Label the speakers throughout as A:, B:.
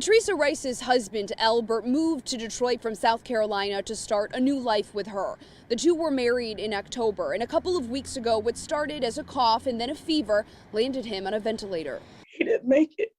A: Teresa Rice's husband, Albert, moved to Detroit from South Carolina to start a new life with her. The two were married in October, and a couple of weeks ago, what started as a cough and then a fever landed him on a ventilator.
B: He didn't make it.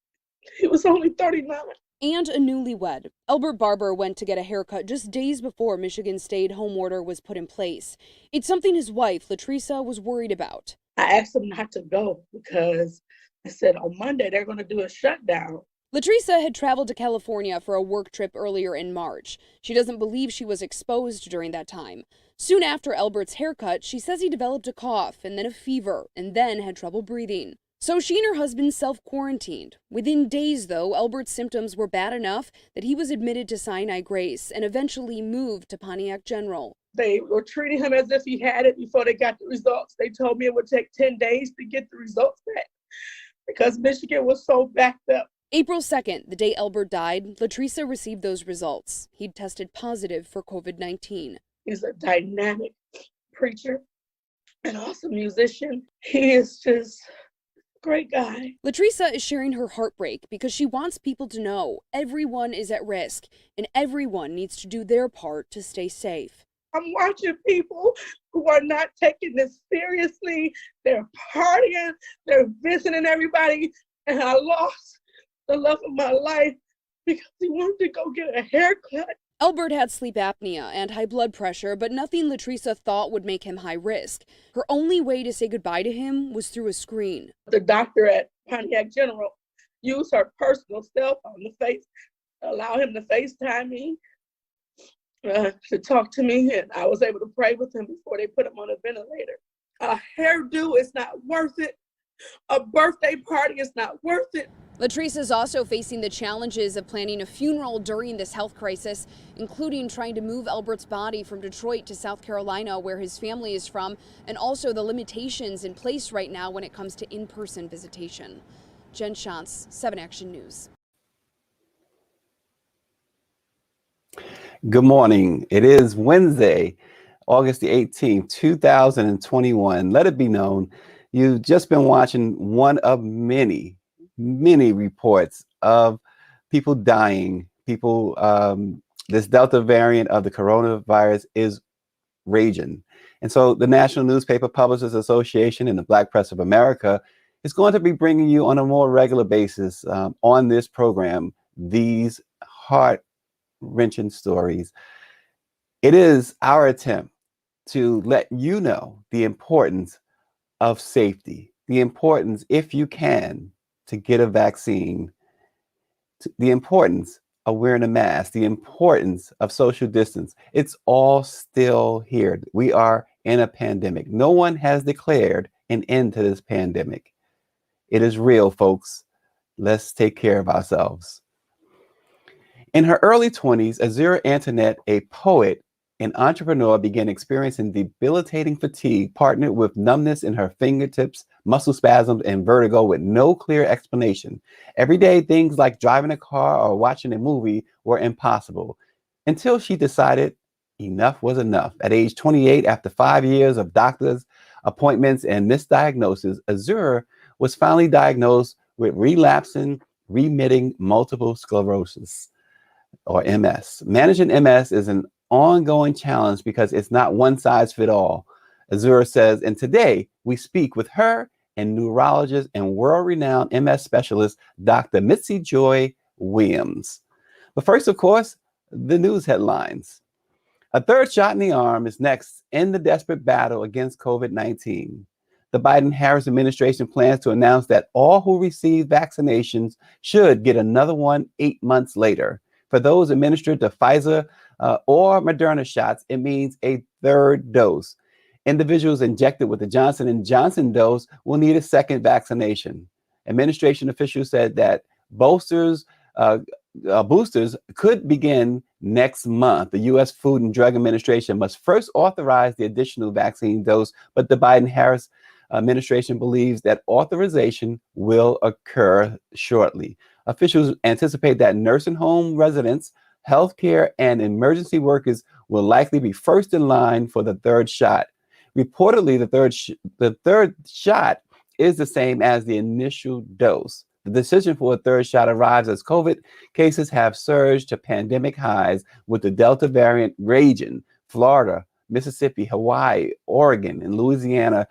B: He was only 39.
A: And a newlywed. Albert Barber went to get a haircut just days before Michigan's stay-at-home order was put in place. It's something his wife, Latresa, was worried about.
B: I asked him not to go because I said on Monday they're going to do a shutdown.
A: Latresa had traveled to California for a work trip earlier in March. She doesn't believe she was exposed during that time. Soon after Albert's haircut, she says he developed a cough and then a fever and then had trouble breathing. So she and her husband self-quarantined. Within days, though, Albert's symptoms were bad enough that he was admitted to Sinai Grace and eventually moved to Pontiac General.
B: They were treating him as if he had it before they got the results. They told me it would take 10 days to get the results back because Michigan was so backed up.
A: April 2nd, the day Albert died, Latresa received those results. He'd tested positive for COVID-19.
B: He's a dynamic preacher, an awesome musician. He is just a great guy.
A: Latresa is sharing her heartbreak because she wants people to know everyone is at risk and everyone needs to do their part to stay safe.
B: I'm watching people who are not taking this seriously. They're partying, they're visiting everybody, and I lost the love of my life because he wanted to go get a haircut.
A: Albert had sleep apnea and high blood pressure, but nothing Latresa thought would make him high risk. Her only way to say goodbye to him was through a screen.
B: The doctor at Pontiac General used her personal cell phone to allow him to FaceTime me, to talk to me, and I was able to pray with him before they put him on a ventilator. A hairdo is not worth it. A birthday party is not worth it.
A: Latresa is also facing the challenges of planning a funeral during this health crisis, including trying to move Albert's body from Detroit to South Carolina, where his family is from, and also the limitations in place right now when it comes to in-person visitation. Jen Shantz, 7 Action News.
C: Good morning. It is Wednesday, August the 18th, 2021. Let it be known, you've just been watching one of many reports of people dying. This Delta variant of the coronavirus is raging. And so the National Newspaper Publishers Association and the Black Press of America is going to be bringing you on a more regular basis on this program these heart-wrenching stories. It is our attempt to let you know the importance of safety, the importance, if you can, to get a vaccine, the importance of wearing a mask, the importance of social distance. It's all still here. We are in a pandemic. No one has declared an end to this pandemic. It is real, folks. Let's take care of ourselves. In her early 20s, Azure Antoinette, a poet and entrepreneur, began experiencing debilitating fatigue, partnered with numbness in her fingertips, muscle spasms, and vertigo with no clear explanation. Everyday things like driving a car or watching a movie were impossible until she decided enough was enough. At age 28, after 5 years of doctor's appointments and misdiagnoses, Azure was finally diagnosed with relapsing-remitting multiple sclerosis, or MS. Managing MS is an ongoing challenge because it's not one size fits all, Azure says, and today we speak with her and neurologist and world-renowned MS specialist, Dr. Mitzi Joi Williams. But first, of course, the news headlines. A third shot in the arm is next in the desperate battle against COVID-19. The Biden-Harris administration plans to announce that all who receive vaccinations should get another one 8 months later. For those administered to Pfizer or Moderna shots, it means a third dose. Individuals injected with the Johnson & Johnson dose will need a second vaccination. Administration officials said that boosters could begin next month. The U.S. Food and Drug Administration must first authorize the additional vaccine dose, but the Biden-Harris administration believes that authorization will occur shortly. Officials anticipate that nursing home residents, healthcare, and emergency workers will likely be first in line for the third shot. Reportedly, the third shot is the same as the initial dose. The decision for a third shot arrives as COVID cases have surged to pandemic highs, with the Delta variant raging. Florida, Mississippi, Hawaii, Oregon, and Louisiana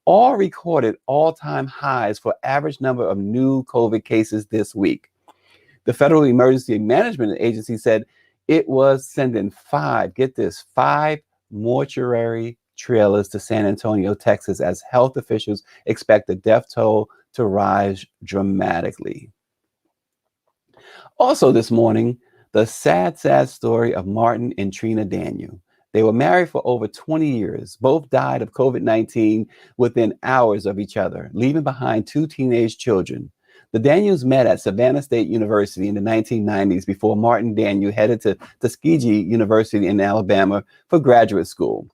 C: all recorded all-time highs for average number of new COVID cases this week. The Federal Emergency Management Agency said it was sending get this, five mortuary trailers to San Antonio, Texas, as health officials expect the death toll to rise dramatically. Also this morning, the sad story of Martin and Trina Daniel. They were married for over 20 years. Both died of COVID-19 within hours of each other, leaving behind two teenage children. The Daniels met at Savannah State University in the 1990s before Martin Daniel headed to Tuskegee University in Alabama for graduate school.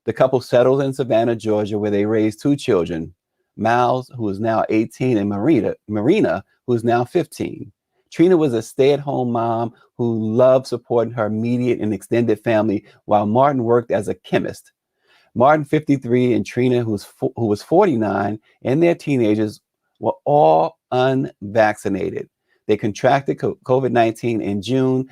C: The couple settled in Savannah, Georgia, where they raised two children, Miles, who is now 18, and Marina, who is now 15. Trina was a stay-at-home mom who loved supporting her immediate and extended family, while Martin worked as a chemist. Martin, 53, and Trina, who was 49, and their teenagers were all unvaccinated. They contracted COVID-19 in June,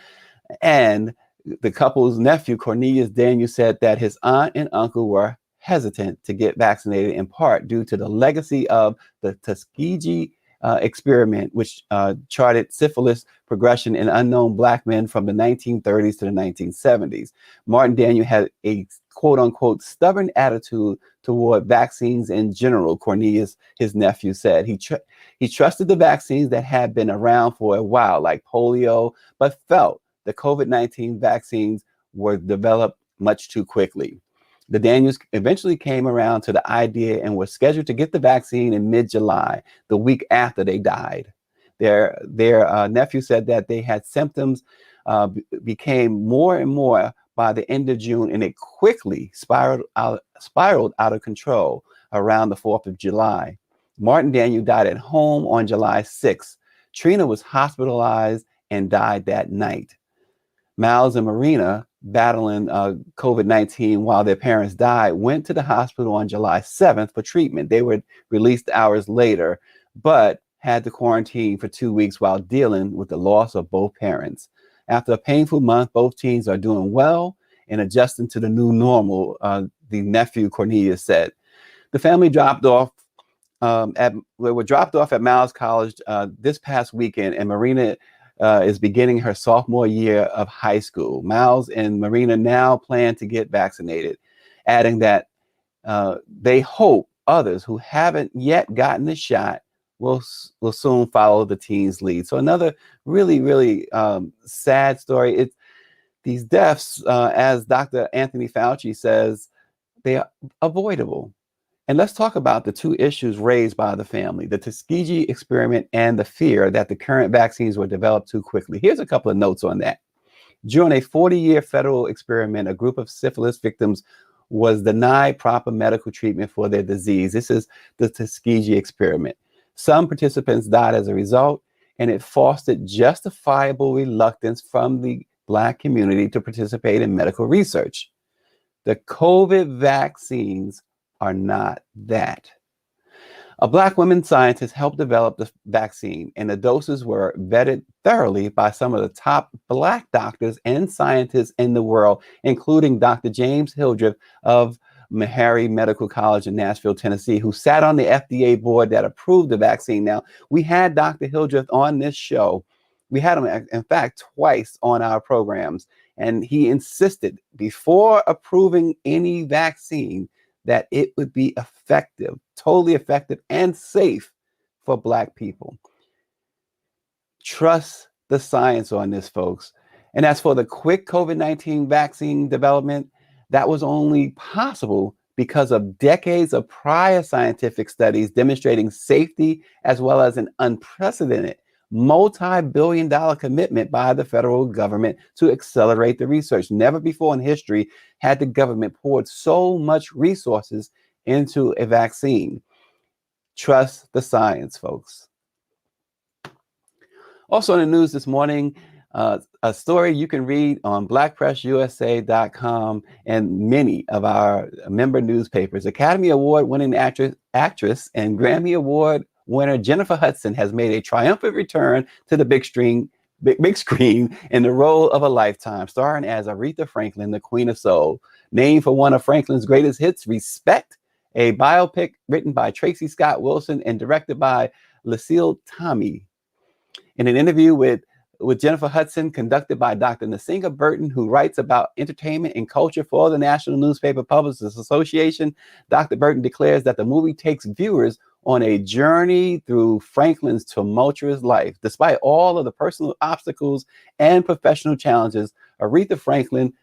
C: and the couple's nephew, Cornelius Daniel, said that his aunt and uncle were hesitant to get vaccinated, in part due to the legacy of the Tuskegee experiment, which charted syphilis progression in unknown Black men from the 1930s to the 1970s. Martin Daniel had a quote-unquote stubborn attitude toward vaccines in general, Cornelius, his nephew, said. He trusted the vaccines that had been around for a while, like polio, but felt the COVID-19 vaccines were developed much too quickly. The Daniels eventually came around to the idea and were scheduled to get the vaccine in mid-July, the week after they died. Their nephew said that they had symptoms became more and more by the end of June, and it quickly spiraled out of control around the 4th of July. Martin Daniel died at home on July 6th. Trina was hospitalized and died that night. Miles and Marina, battling COVID-19 while their parents died, went to the hospital on July 7th for treatment. They were released hours later, but had to quarantine for 2 weeks while dealing with the loss of both parents. After a painful month, both teens are doing well and adjusting to the new normal, the nephew Cornelius said. The family were dropped off at Miles College this past weekend, and Marina is beginning her sophomore year of high school. Miles and Marina now plan to get vaccinated, adding that they hope others who haven't yet gotten the shot will soon follow the teens' lead. So another really sad story. These deaths, as Dr. Anthony Fauci says, they are avoidable. And let's talk about the two issues raised by the family, the Tuskegee experiment and the fear that the current vaccines were developed too quickly. Here's a couple of notes on that. During a 40-year federal experiment, a group of syphilis victims was denied proper medical treatment for their disease. This is the Tuskegee experiment. Some participants died as a result, and it fostered justifiable reluctance from the Black community to participate in medical research. The COVID vaccines are not that. A Black woman scientist helped develop the vaccine, and the doses were vetted thoroughly by some of the top Black doctors and scientists in the world, including Dr. James Hildreth of Meharry Medical College in Nashville, Tennessee, who sat on the FDA board that approved the vaccine. Now, we had Dr. Hildreth on this show. We had him, in fact, twice on our programs, and he insisted before approving any vaccine that it would be effective, totally effective and safe for Black people. Trust the science on this, folks. And as for the quick COVID-19 vaccine development, that was only possible because of decades of prior scientific studies demonstrating safety, as well as an unprecedented multi-billion-dollar commitment by the federal government to accelerate the research. Never before in history had the government poured so much resources into a vaccine. Trust the science, folks. Also in the news this morning, a story you can read on blackpressusa.com and many of our member newspapers. Academy Award winning actress and Grammy Award winner Jennifer Hudson has made a triumphant return to the big screen in the role of a lifetime, starring as Aretha Franklin, the Queen of Soul. Named for one of Franklin's greatest hits, Respect, a biopic written by Tracy Scott Wilson and directed by Lucille Tomei. In an interview with Jennifer Hudson, conducted by Dr. Nasinga Burton, who writes about entertainment and culture for the National Newspaper Publishers Association, Dr. Burton declares that the movie takes viewers on a journey through Franklin's tumultuous life. Despite all of the personal obstacles and professional challenges, Aretha Franklin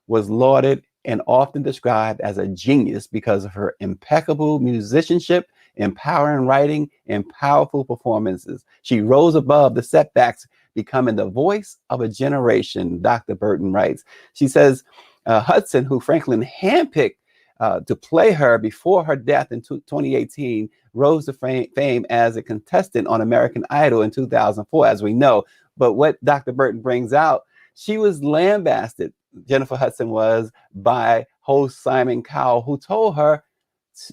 C: was lauded and often described as a genius because of her impeccable musicianship, empowering writing, and powerful performances. She rose above the setbacks, becoming the voice of a generation, Dr. Burton writes. She says, Hudson, who Franklin handpicked to play her before her death in 2018, rose to fame as a contestant on American Idol in 2004, as we know. But what Dr. Burton brings out, she was lambasted, Jennifer Hudson was, by host Simon Cowell, who told her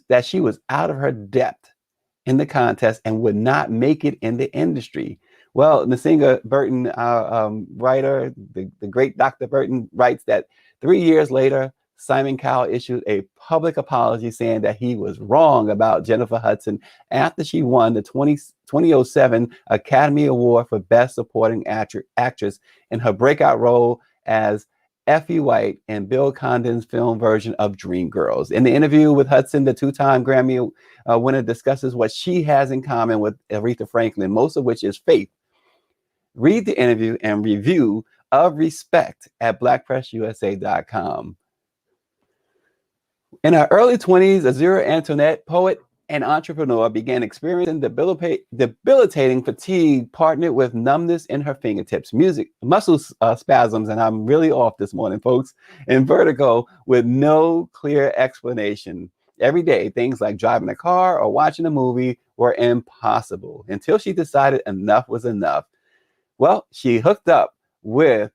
C: that she was out of her depth in the contest and would not make it in the industry. Well, Nasinga Burton, writer, the great Dr. Burton, writes that 3 years later, Simon Cowell issued a public apology saying that he was wrong about Jennifer Hudson after she won the 2007 Academy Award for Best Supporting Actress in her breakout role as Effie White in Bill Condon's film version of Dreamgirls. In the interview with Hudson, the two-time Grammy winner discusses what she has in common with Aretha Franklin, most of which is faith. Read the interview and review of Respect at blackpressusa.com. In her early 20s, Azure Antoinette, poet and entrepreneur, began experiencing debilitating fatigue partnered with numbness in her fingertips, muscle spasms, and I'm really off this morning, folks, and vertigo with no clear explanation. Every day, things like driving a car or watching a movie were impossible until she decided enough was enough. Well, she hooked up with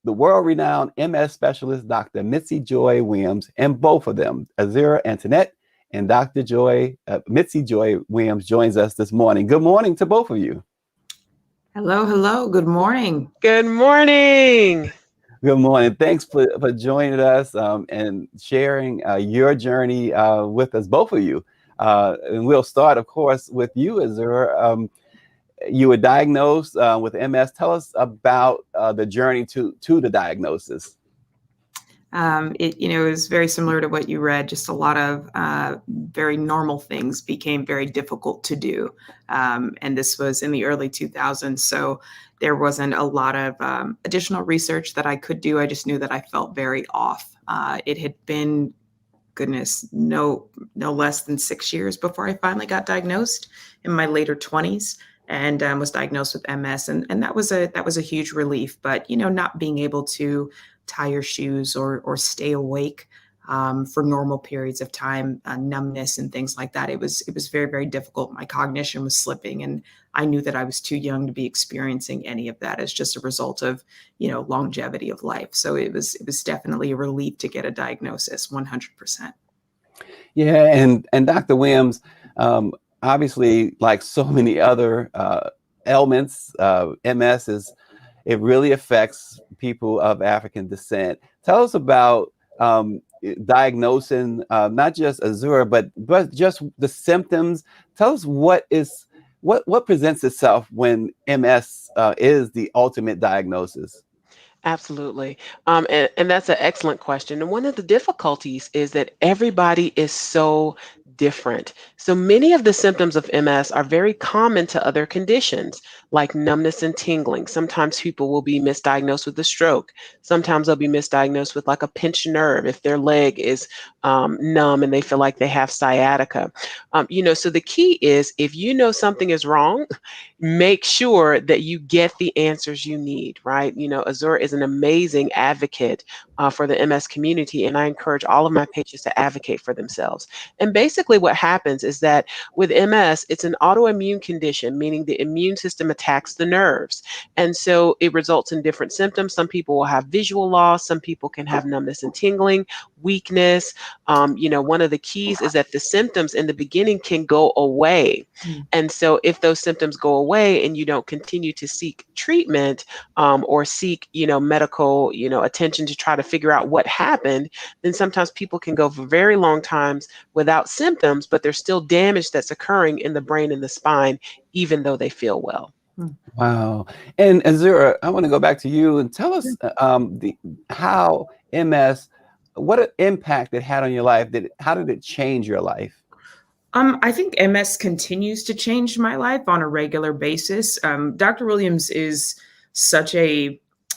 C: the world-renowned MS specialist, Dr. Mitzi Joi Williams, and both of them, Azure Antoinette and Dr. Mitzi Joi Williams, joins us this morning. Good morning to both of you.
D: Hello, hello. Good morning.
E: Good morning.
C: Good morning. Thanks for joining us and sharing your journey with us, both of you. And we'll start, of course, with you, Azure. You were diagnosed with MS. Tell us about the journey to the diagnosis.
D: It was very similar to what you read. Just a lot of very normal things became very difficult to do. And this was in the early 2000s. So there wasn't a lot of additional research that I could do. I just knew that I felt very off. It had been, goodness, no less than 6 years before I finally got diagnosed in my later 20s. And was diagnosed with MS, and that was a huge relief. But not being able to tie your shoes or stay awake for normal periods of time, numbness and things like that. It was very, very difficult. My cognition was slipping, and I knew that I was too young to be experiencing any of that as just a result of longevity of life. So it was definitely a relief to get a diagnosis, 100%.
C: Yeah, and Dr. Williams. Obviously, like so many other ailments, MS it really affects people of African descent. Tell us about diagnosing not just Azure, but just the symptoms. Tell us what presents itself when MS is the ultimate diagnosis.
E: Absolutely. And that's an excellent question. And one of the difficulties is that everybody is so different. So many of the symptoms of MS are very common to other conditions like numbness and tingling. Sometimes people will be misdiagnosed with a stroke. Sometimes they'll be misdiagnosed with like a pinched nerve if their leg is numb and they feel like they have sciatica. So the key is if you know something is wrong, make sure that you get the answers you need, right? Azure is an amazing advocate for the MS community, and I encourage all of my patients to advocate for themselves. And basically what happens is that with MS, it's an autoimmune condition, meaning the immune system attacks the nerves. And so it results in different symptoms. Some people will have visual loss, some people can have numbness and tingling, weakness. One of the keys is that the symptoms in the beginning can go away. And so if those symptoms go away and you don't continue to seek treatment, or seek, medical, attention to try to figure out what happened, then sometimes people can go for very long times without symptoms, but there's still damage that's occurring in the brain and the spine, even though they feel well.
C: Wow. And Azura, I want to go back to you and tell us how MS, what impact it had on your life. How did it change your life?
D: I think MS continues to change my life on a regular basis. Dr. Williams is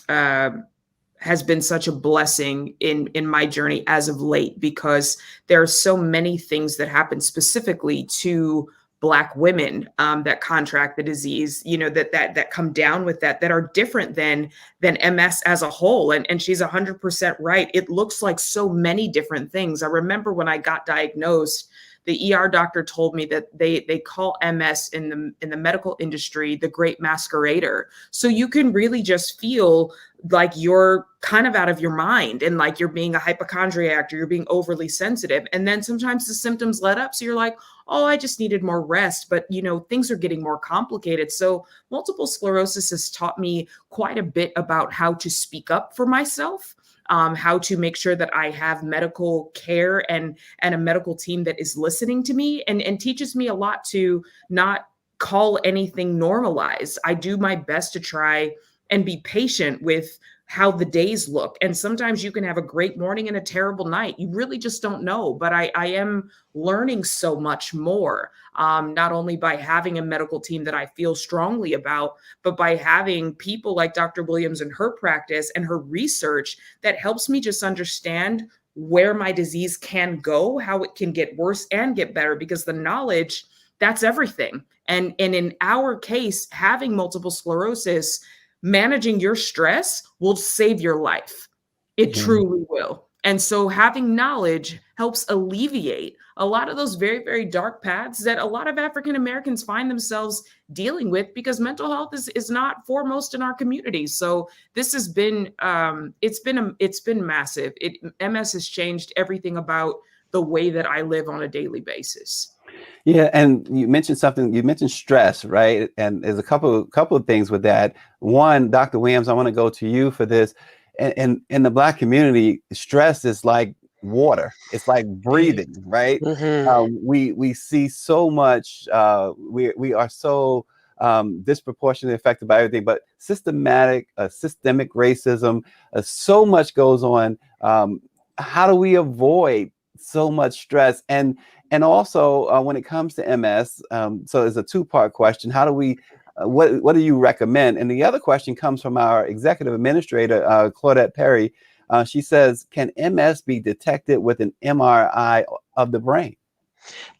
D: has been such a blessing in my journey as of late, because there are so many things that happen specifically to Black women that contract the disease, that come down with that are different than MS as a whole. And she's 100% right. It looks like so many different things. I remember when I got diagnosed, the ER doctor told me that they call MS in the medical industry the great masquerader. So you can really just feel like you're kind of out of your mind, and like you're being a hypochondriac, or you're being overly sensitive. And then sometimes the symptoms let up. So you're like, oh, I just needed more rest. But, things are getting more complicated. So multiple sclerosis has taught me quite a bit about how to speak up for myself. How to make sure that I have medical care and a medical team that is listening to me, and teaches me a lot to not call anything normalized. I do my best to try and be patient with how the days look. And sometimes you can have a great morning and a terrible night. You really just don't know. But I am learning so much more, not only by having a medical team that I feel strongly about, but by having people like Dr. Williams and her practice and her research that helps me just understand where my disease can go, how it can get worse and get better, because the knowledge, that's everything. And in our case, having multiple sclerosis, managing your stress will save your life. It truly will. And so having knowledge helps alleviate a lot of those very, very dark paths that a lot of African Americans find themselves dealing with, because mental health is not foremost in our communities. So this has been, it's been massive. MS has changed everything about the way that I live on a daily basis.
C: Yeah, and you mentioned something. You mentioned stress, right? And there's a couple of things with that. One, Dr. Williams, I want to go to you for this. And in the Black community, stress is like water. It's like breathing, right? We see so much. We are so disproportionately affected by everything. But systemic racism, so much goes on. How do we avoid so much stress? And also, when it comes to MS, so it's a two-part question. How do we, what do you recommend? And the other question comes from our executive administrator, Claudette Perry. She says, can MS be detected with an MRI of the brain?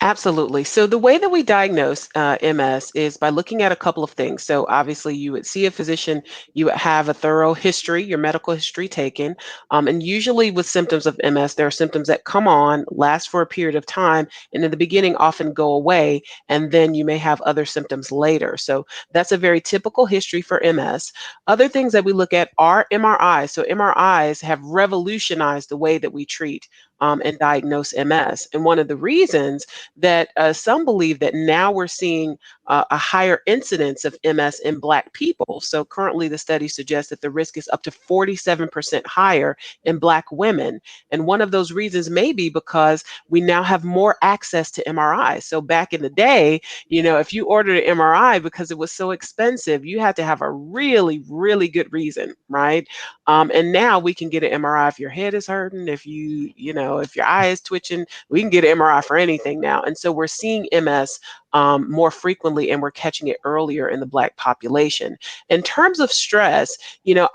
E: Absolutely. So the way that we diagnose MS is by looking at a couple of things. So obviously you would see a physician, you would have a thorough history, your medical history taken. And usually with symptoms of MS, there are symptoms that come on, last for a period of time, and in the beginning often go away, and then you may have other symptoms later. So that's a very typical history for MS. Other things that we look at are MRIs. So MRIs have revolutionized the way that we treat and diagnose MS. And one of the reasons that some believe that now we're seeing a higher incidence of MS in Black people. So currently the study suggests that the risk is up to 47% higher in Black women. And one of those reasons may be because we now have more access to MRIs. So back in the day, if you ordered an MRI because it was so expensive, you had to have a really, really good reason, right? And now we can get an MRI if your head is hurting, if if your eye is twitching, we can get an MRI for anything now. And so we're seeing MS more frequently, and we're catching it earlier in the Black population. In terms of stress,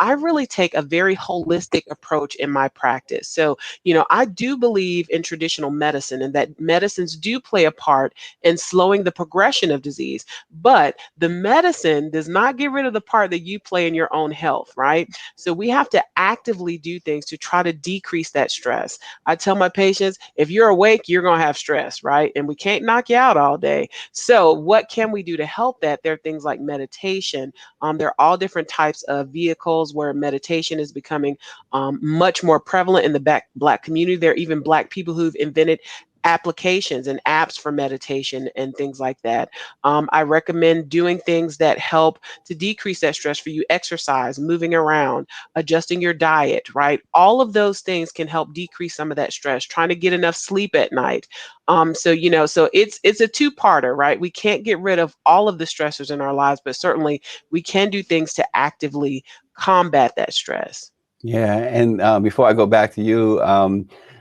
E: I really take a very holistic approach in my practice. So, I do believe in traditional medicine and that medicines do play a part in slowing the progression of disease, but the medicine does not get rid of the part that you play in your own health, right? So we have to actively do things to try to decrease that stress. I tell my patients, if you're awake, you're going to have stress, right? And we can't knock you out all day. So what can we do to help that? There are things like meditation. There are all different types of vehicles where meditation is becoming much more prevalent in the Black community. There are even Black people who've invented applications and apps for meditation and things like that. I recommend doing things that help to decrease that stress for you: exercise, moving around, adjusting your diet, right? All of those things can help decrease some of that stress, trying to get enough sleep at night. So it's a two-parter, right? We can't get rid of all of the stressors in our lives, but certainly we can do things to actively combat that stress.
C: Yeah, and before I go back to you,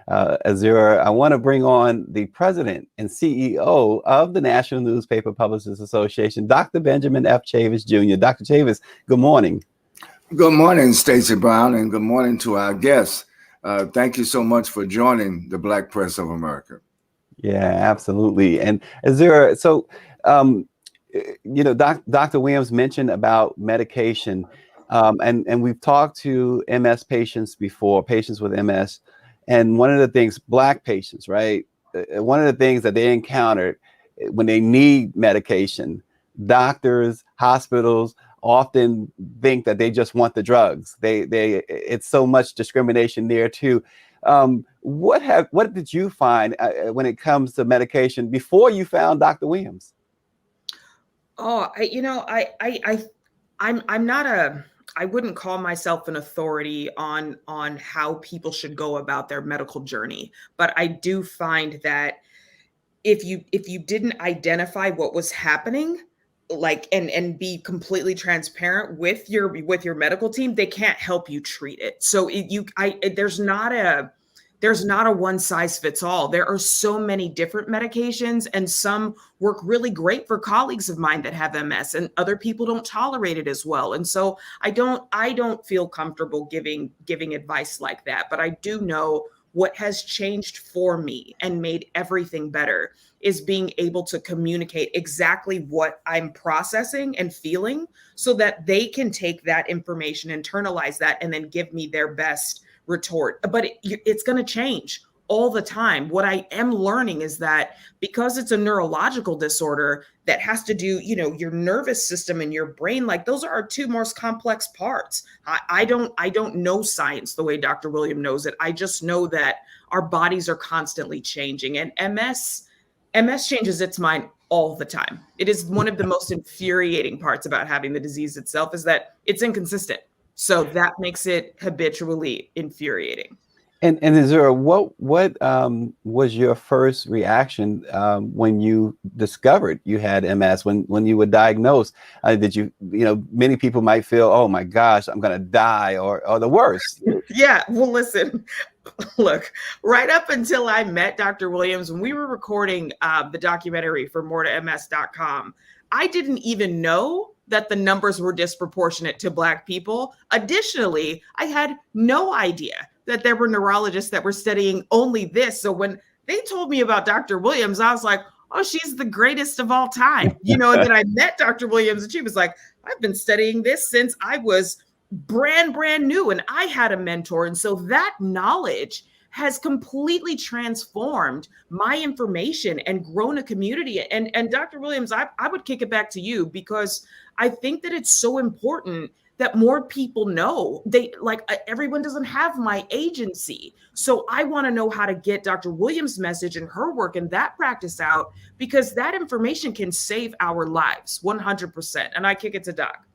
C: Azure, I want to bring on the president and CEO of the National Newspaper Publishers Association, Dr. Benjamin F. Chavis Jr. Dr. Chavis, good morning.
F: Good morning, Stacey Brown, and good morning to our guests. Thank you so much for joining the Black Press of America.
C: Yeah, absolutely. And Azure, so, Dr. Williams mentioned about medication, and we've talked to MS patients before, patients with MS, and one of the things, Black patients, right? One of the things that they encountered when they need medication, doctors, hospitals often think that they just want the drugs. It's so much discrimination there too. What did you find when it comes to medication before you found Dr. Williams?
D: Oh, I wouldn't call myself an authority on how people should go about their medical journey, but I do find that if you didn't identify what was happening, like and be completely transparent with your medical team, they can't help you treat it. So there's not a one size fits all. There are so many different medications, and some work really great for colleagues of mine that have MS, and other people don't tolerate it as well. And so I don't feel comfortable giving advice like that, but I do know what has changed for me and made everything better is being able to communicate exactly what I'm processing and feeling so that they can take that information, internalize that, and then give me their best retort. But it's going to change all the time. What I am learning is that because it's a neurological disorder that has to do, your nervous system and your brain, like those are our two most complex parts. I don't know science the way Dr. Williams knows it. I just know that our bodies are constantly changing, and MS changes its mind all the time. It is one of the most infuriating parts about having the disease itself is that it's inconsistent. So that makes it habitually infuriating.
C: And is there what was your first reaction when you discovered you had MS, when you were diagnosed? Did you many people might feel, oh my gosh, I'm gonna die, or the worst?
D: Yeah, well, listen, look, right up until I met Dr. Williams, when we were recording the documentary for moretoms.com, I didn't even know that the numbers were disproportionate to Black people. Additionally, I had no idea that there were neurologists that were studying only this. So when they told me about Dr. Williams, I was like, oh, she's the greatest of all time. And then I met Dr. Williams and she was like, I've been studying this since I was brand new and I had a mentor. And so that knowledge has completely transformed my information and grown a community. And Dr. Williams, I would kick it back to you because I think that it's so important that more people know. Everyone doesn't have my agency. So I want to know how to get Dr. Williams' message and her work and that practice out, because that information can save our lives 100%. And I kick it to Doc.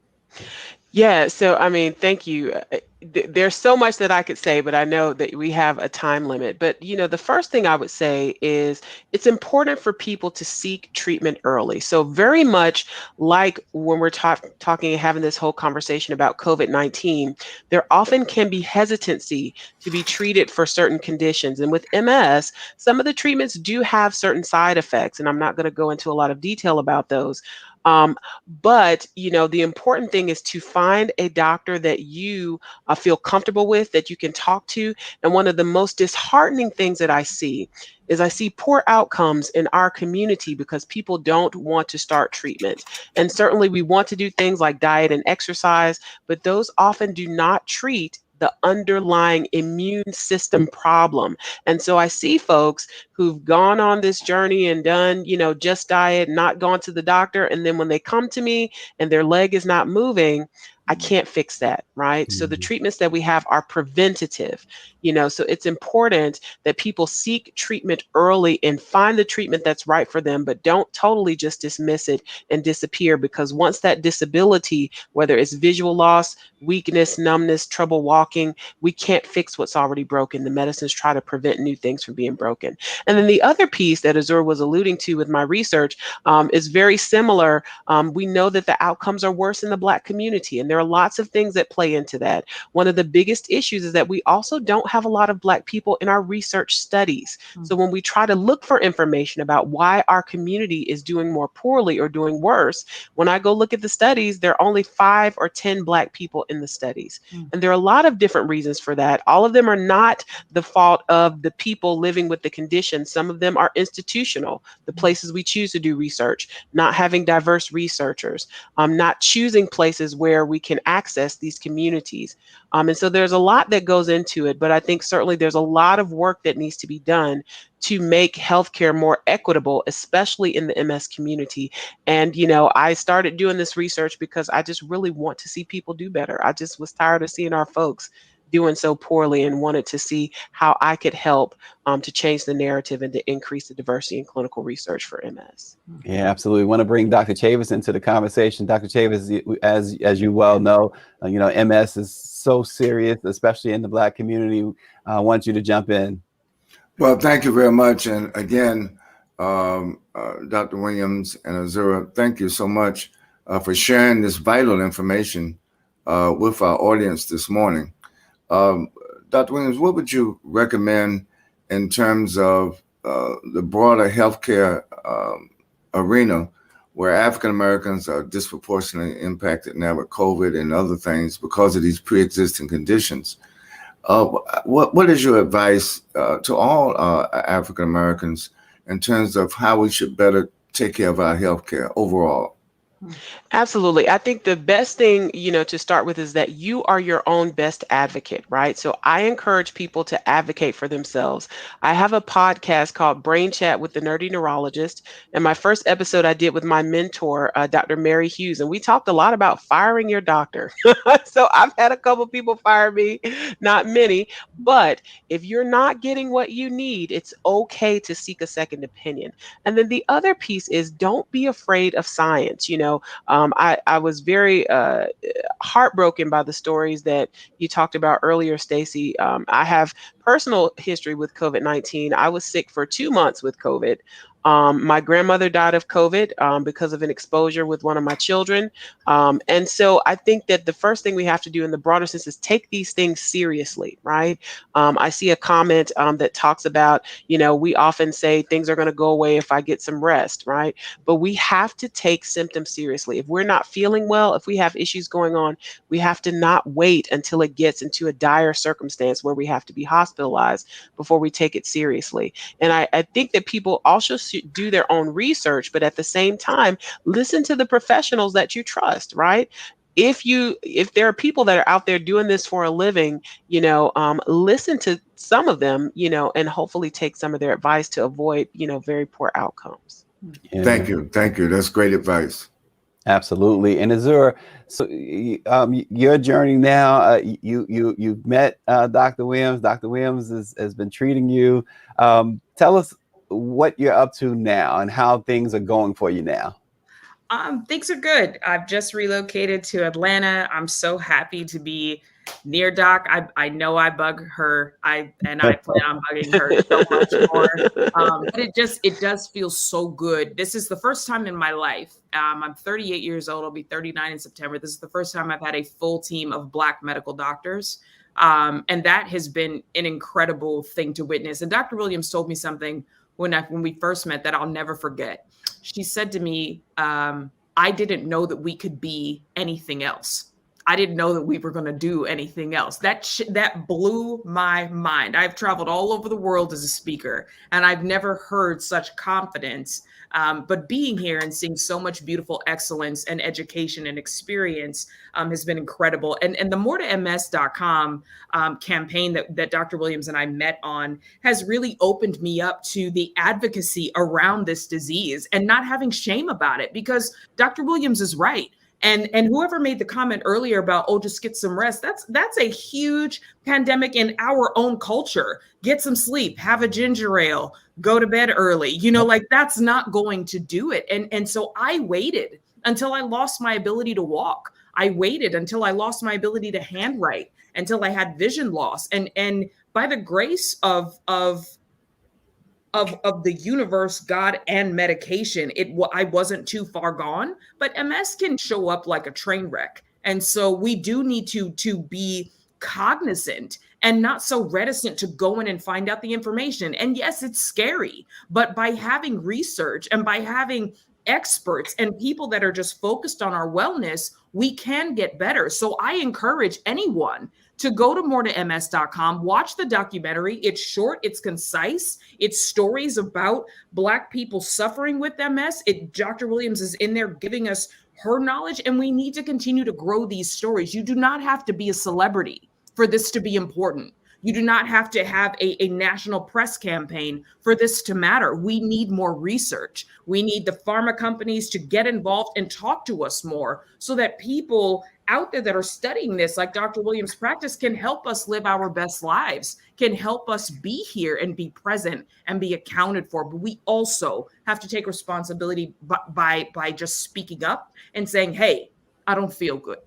E: Yeah, so I mean, thank you. There's so much that I could say, but I know that we have a time limit. But the first thing I would say is it's important for people to seek treatment early. So very much like when we're talking and having this whole conversation about COVID-19, there often can be hesitancy to be treated for certain conditions. And with MS, some of the treatments do have certain side effects, and I'm not going to go into a lot of detail about those. Um, but the important thing is to find a doctor that you feel comfortable with, that you can talk to. And one of the most disheartening things that I see poor outcomes in our community because people don't want to start treatment. And certainly we want to do things like diet and exercise, but those often do not treat the underlying immune system problem. And so I see folks who've gone on this journey and done, just diet, not gone to the doctor. And then when they come to me and their leg is not moving, I can't fix that, right? So the
C: Mhm.
E: treatments that we have are preventative, so it's important that people seek treatment early and find the treatment that's right for them, but don't totally just dismiss it and disappear, because once that disability, whether it's visual loss, weakness, numbness, trouble walking, we can't fix what's already broken. The medicines try to prevent new things from being broken. And then the other piece that Azure was alluding to with my research is very similar. We know that the outcomes are worse in the Black community, and there are lots of things that play into that. One of the biggest issues is that we also don't have a lot of Black people in our research studies. So when we try to look for information about why our community is doing more poorly or doing worse, when I go look at the studies, there are only 5 or 10 Black people in the studies. And there are a lot of different reasons for that. All of them are not the fault of the people living with the condition. Some of them are institutional, the places we choose to do research, not having diverse researchers, not choosing places where we can access these communities. And so there's a lot that goes into it, but I think certainly there's a lot of work that needs to be done to make healthcare more equitable, especially in the MS community. And, I started doing this research because I just really want to see people do better. I just was tired of seeing our folks doing so poorly and wanted to see how I could help to change the narrative and to increase the diversity in clinical research for MS.
C: Yeah, absolutely. Want to bring Dr. Chavis into the conversation. Dr. Chavis, as you well know, MS is so serious, especially in the Black community. I want you to jump in.
F: Well, thank you very much. And again, Dr. Williams and Azure, thank you so much for sharing this vital information with our audience this morning. Dr. Williams, what would you recommend in terms of the broader healthcare arena where African Americans are disproportionately impacted now with COVID and other things because of these pre-existing conditions? What is your advice to all African Americans in terms of how we should better take care of our healthcare overall?
E: Absolutely. I think the best thing, to start with is that you are your own best advocate, right? So I encourage people to advocate for themselves. I have a podcast called Brain Chat with the Nerdy Neurologist. And my first episode I did with my mentor, Dr. Mary Hughes, and we talked a lot about firing your doctor. So I've had a couple people fire me, not many, but if you're not getting what you need, it's okay to seek a second opinion. And then the other piece is don't be afraid of science. I was very heartbroken by the stories that you talked about earlier, Stacy. I have personal history with COVID-19. I was sick for 2 months with COVID. My grandmother died of COVID because of an exposure with one of my children. And so I think that the first thing we have to do in the broader sense is take these things seriously, right? I see a comment that talks about, we often say things are going to go away if I get some rest, right? But we have to take symptoms seriously. If we're not feeling well, if we have issues going on, we have to not wait until it gets into a dire circumstance where we have to be hospitalized before we take it seriously. And I think that people also should do their own research, but at the same time, listen to the professionals that you trust, right? If there are people that are out there doing this for a living, listen to some of them, and hopefully take some of their advice to avoid, very poor outcomes.
C: Yeah.
F: Thank you. That's great advice.
C: Absolutely. And Azure, so your journey now, you've met Dr. Williams. Dr. Williams has been treating you. Tell us what you're up to now and how things are going for you now.
D: Things are good. I've just relocated to Atlanta. I'm so happy to be near Doc. I know I bug her. I plan on bugging her so much more. But it does feel so good. This is the first time in my life. I'm 38 years old. I'll be 39 in September. This is the first time I've had a full team of Black medical doctors. And that has been an incredible thing to witness. And Dr. Williams told me something when we first met that I'll never forget. She said to me, I didn't know that we could be anything else. I didn't know that we were going to do anything else. That blew my mind. I've traveled all over the world as a speaker, and I've never heard such confidence. But being here and seeing so much beautiful excellence and education and experience has been incredible. And the more2ms.com campaign that Dr. Williams and I met on has really opened me up to the advocacy around this disease and not having shame about it, because Dr. Williams is right. And whoever made the comment earlier about, oh, just get some rest, that's a huge pandemic in our own culture. Get some sleep, have a ginger ale, go to bed early. Like that's not going to do it. And so I waited until I lost my ability to walk. I waited until I lost my ability to handwrite, until I had vision loss. And by the grace of the universe, God, and medication, I wasn't too far gone, but MS can show up like a train wreck. And so we do need to be cognizant and not so reticent to go in and find out the information. And yes, it's scary, but by having research and by having experts and people that are just focused on our wellness, we can get better. So I encourage anyone to go to more2ms.com, watch the documentary. It's short, it's concise, it's stories about Black people suffering with MS. Dr. Williams is in there giving us her knowledge, and we need to continue to grow these stories. You do not have to be a celebrity for this to be important. You do not have to have a national press campaign for this to matter. We need more research. We need the pharma companies to get involved and talk to us more so that people out there that are studying this, like Dr. Williams' practice, can help us live our best lives, can help us be here and be present and be accounted for. But we also have to take responsibility by just speaking up and saying, hey, I don't feel good.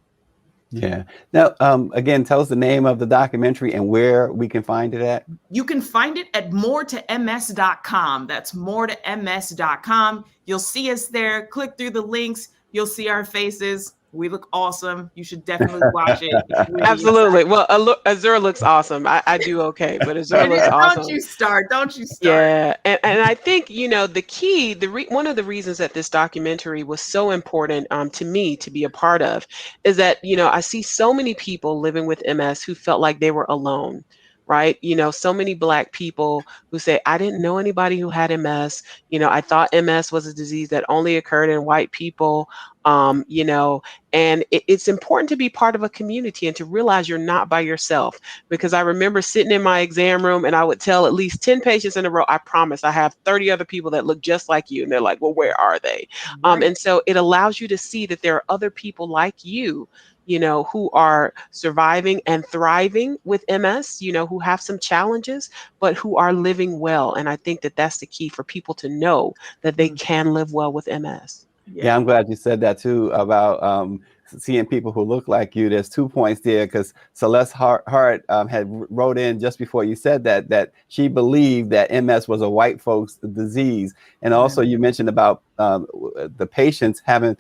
C: Yeah. Now, again, tell us the name of the documentary and where we can find it at.
D: You can find it at more2ms.com. That's more2ms.com. You'll see us there. Click through the links. You'll see our faces. We look awesome. You should definitely watch it. Really
E: Absolutely. Well, Azure looks awesome. I do okay, but Azure looks awesome.
D: Don't you start.
E: Yeah. And I think, the key, one of the reasons that this documentary was so important to me to be a part of is that, I see so many people living with MS who felt like they were alone. Right. So many Black people who say, I didn't know anybody who had MS. I thought MS was a disease that only occurred in white people. And it's important to be part of a community and to realize you're not by yourself. Because I remember sitting in my exam room and I would tell at least 10 patients in a row, I promise I have 30 other people that look just like you. And they're like, well, where are they?
D: Right.
E: And so it allows you to see that there are other people like you, who are surviving and thriving with MS, who have some challenges, but who are living well. And I think that that's the key for people to know that they can live well with MS.
C: Yeah, I'm glad you said that too about seeing people who look like you. There's 2 points there, because Celeste Hart had wrote in just before you said that she believed that MS was a white folks disease. And also you mentioned about the patients having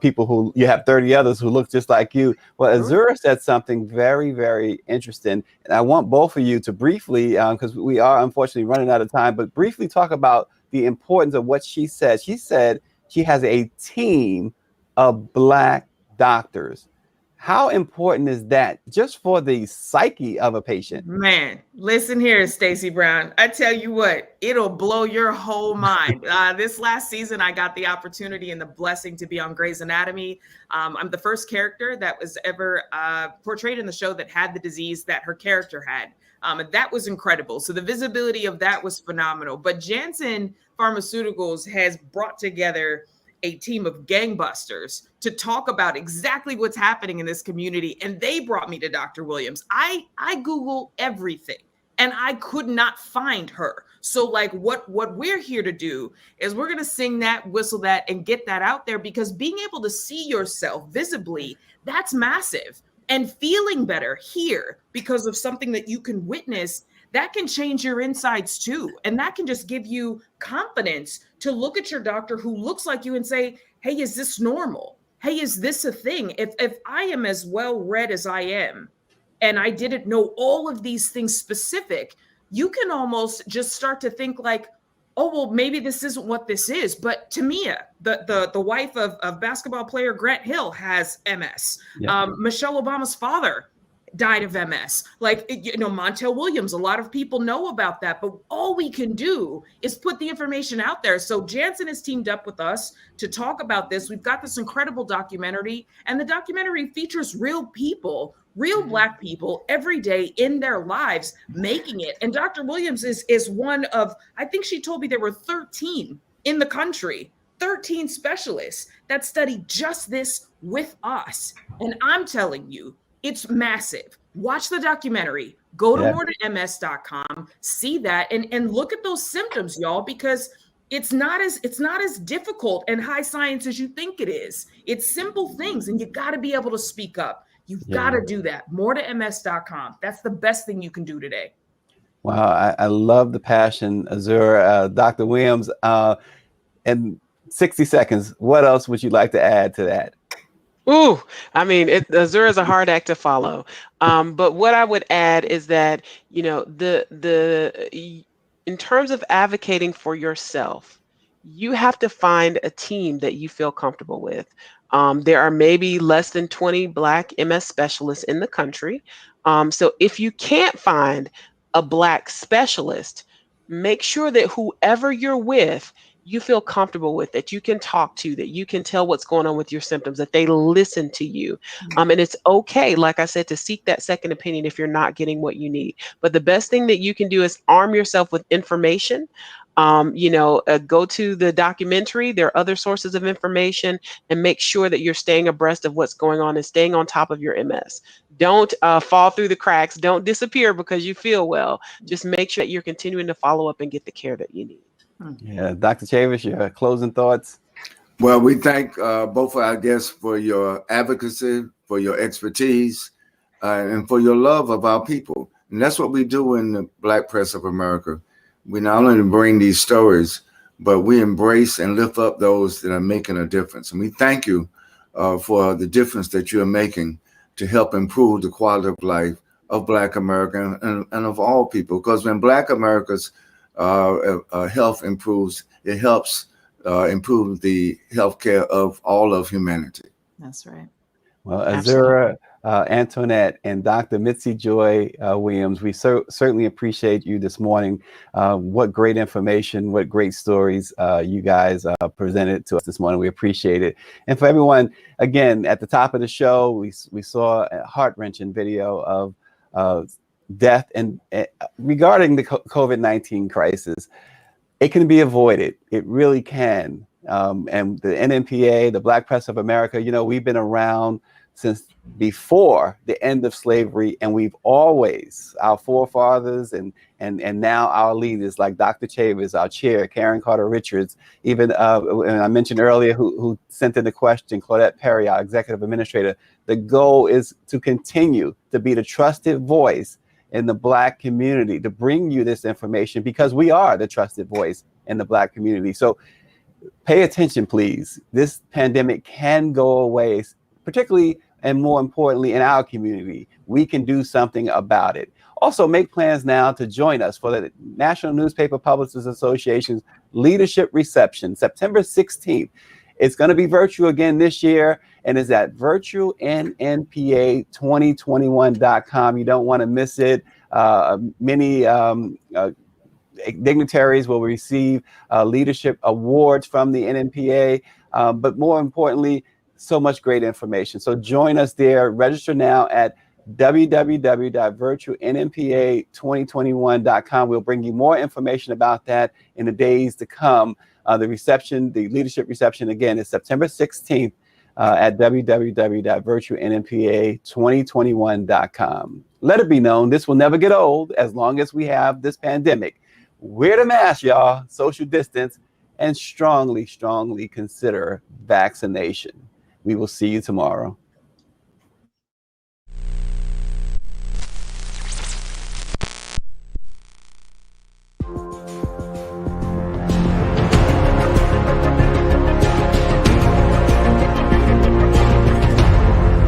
C: people who you have 30 others who look just like you. Well, Azure said something very, very interesting. And I want both of you to briefly, because we are unfortunately running out of time, but briefly talk about the importance of what she said. She said she has a team of Black doctors. How important is that just for the psyche of a patient?
D: Man, listen here, Stacey Brown. I tell you what, it'll blow your whole mind. This last season, I got the opportunity and the blessing to be on Grey's Anatomy. I'm the first character that was ever portrayed in the show that had the disease that her character had. And that was incredible. So the visibility of that was phenomenal. But Janssen Pharmaceuticals has brought together a team of gangbusters to talk about exactly what's happening in this community. And they brought me to Dr. Williams. I Google everything. and I could not find her. So like what we're here to do is we're going to sing that, whistle that, and get that out there, because being able to see yourself visibly, that's massive. And feeling better here because of something that you can witness, that can change your insides too. And that can just give you confidence to look at your doctor who looks like you and say, hey, is this normal? Hey, is this a thing? If I am as well read as I am, and I didn't know all of these things specific, you can almost just start to think like, oh, well, maybe this isn't what this is. But Tamia, the wife of basketball player Grant Hill, has MS.
C: Yeah.
D: Michelle Obama's father died of MS. Like, Montel Williams, a lot of people know about that, but all we can do is put the information out there. So Jansen has teamed up with us to talk about this. We've got this incredible documentary, and the documentary features real people, real Black people every day in their lives making it. And Dr. Williams is one of, I think she told me there were 13 in the country, 13 specialists that study just this with us. And I'm telling you, it's massive. Watch the documentary, go to morethanms.com, see that, and look at those symptoms, y'all, because it's not as difficult and high science as you think it is. It's simple things, and you got to be able to speak up. You've got to do that. morethanms.com. That's the best thing you can do today.
C: Wow, I love the passion, Azure. Dr. Williams, in 60 seconds, what else would you like to add to that?
E: Ooh, I mean, Azure is a hard act to follow. But what I would add is that, in terms of advocating for yourself, you have to find a team that you feel comfortable with. There are maybe less than 20 Black MS specialists in the country. So if you can't find a Black specialist, make sure that whoever you're with, you feel comfortable with, that you can talk to, that you can tell what's going on with your symptoms, that they listen to you. And it's okay, like I said, to seek that second opinion if you're not getting what you need. But the best thing that you can do is arm yourself with information. Go to the documentary. There are other sources of information, and make sure that you're staying abreast of what's going on and staying on top of your MS. Don't fall through the cracks. Don't disappear because you feel well. Just make sure that you're continuing to follow up and get the care that you need.
C: Yeah, Dr. Chavis, your closing thoughts?
F: Well, we thank both of our guests for your advocacy, for your expertise, and for your love of our people. And that's what we do in the Black Press of America. We not only bring these stories, but we embrace and lift up those that are making a difference. And we thank you for the difference that you're making to help improve the quality of life of Black America and of all people. Because when Black America's health improves, it helps improve the healthcare of all of humanity.
D: That's right.
C: Well, Azure Antoinette and Dr. Mitzi Joi Williams, we certainly appreciate you this morning. What great information, what great stories you guys presented to us this morning. We appreciate it. And for everyone, again, at the top of the show, we saw a heart-wrenching video of death and regarding the COVID-19 crisis. It can be avoided. It really can. And the NMPA, the Black Press of America, we've been around since before the end of slavery, and we've always, our forefathers and now our leaders like Dr. Chavis, our chair, Karen Carter Richards, even and I mentioned earlier who sent in the question, Claudette Perry, our executive administrator. The goal is to continue to be the trusted voice in the Black community, to bring you this information, because we are the trusted voice in the Black community. So pay attention, please. This pandemic can go away, particularly and more importantly in our community. We can do something about it. Also, make plans now to join us for the National Newspaper Publishers Association's Leadership Reception, September 16th. It's going to be virtual again this year, and it's at virtualnnpa2021.com. You don't want to miss it. Many dignitaries will receive leadership awards from the NNPA, but more importantly, so much great information. So join us there. Register now at www.virtualnnpa2021.com. We'll bring you more information about that in the days to come. The reception, the leadership reception, again, is September 16th at www.virtuenmpa2021.com. Let it be known, this will never get old as long as we have this pandemic. Wear the mask, y'all, social distance, and strongly, strongly consider vaccination. We will see you tomorrow.